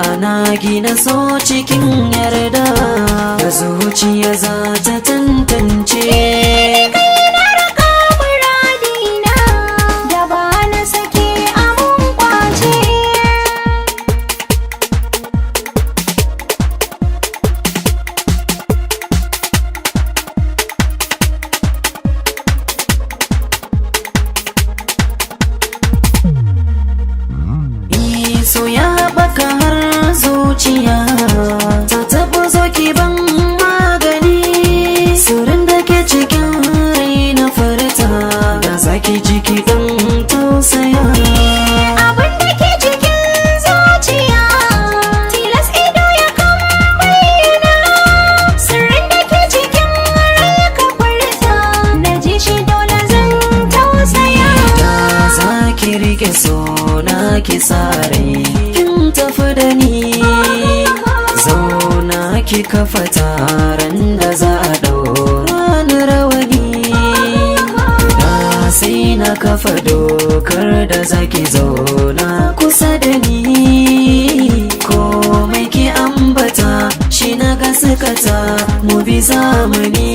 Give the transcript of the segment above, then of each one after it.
ana gina so cikin yarda da zuciya za ta tantance. So ya baka har zuciya ta tabo zoki ban magani sirrin da ke cikin rai na furta da zaki jiki dan tausaya. Abin da ke cikin zuciya tilas ido ya kan bayyana sirrin da ke cikin rai ka furta na ji shi dole zan tausaya. Da zaki rike so na ki sare kin tafi da ni zauna ki kafa taron da za a ɗaura ni rawani da sai na kafa dokar da zaki zauna kusa da ni komai ki ambata shi na gaskata mu bi zamani.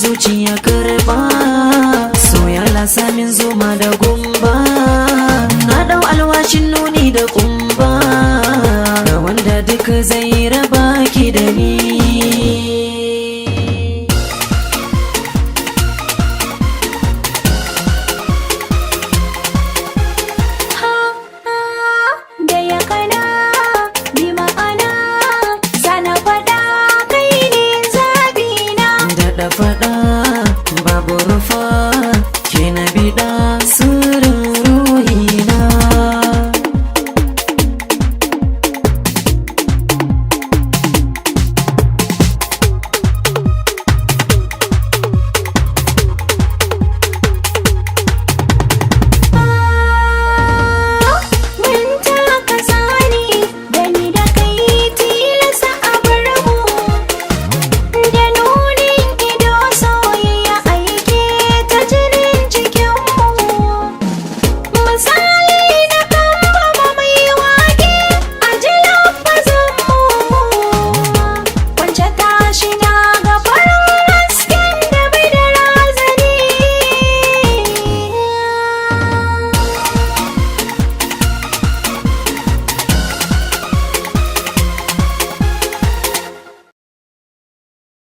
Zuciya karba soya lasa min zoma da gumba na dau alwashin nuni da kumba da wanda duk zai raba ki da ni.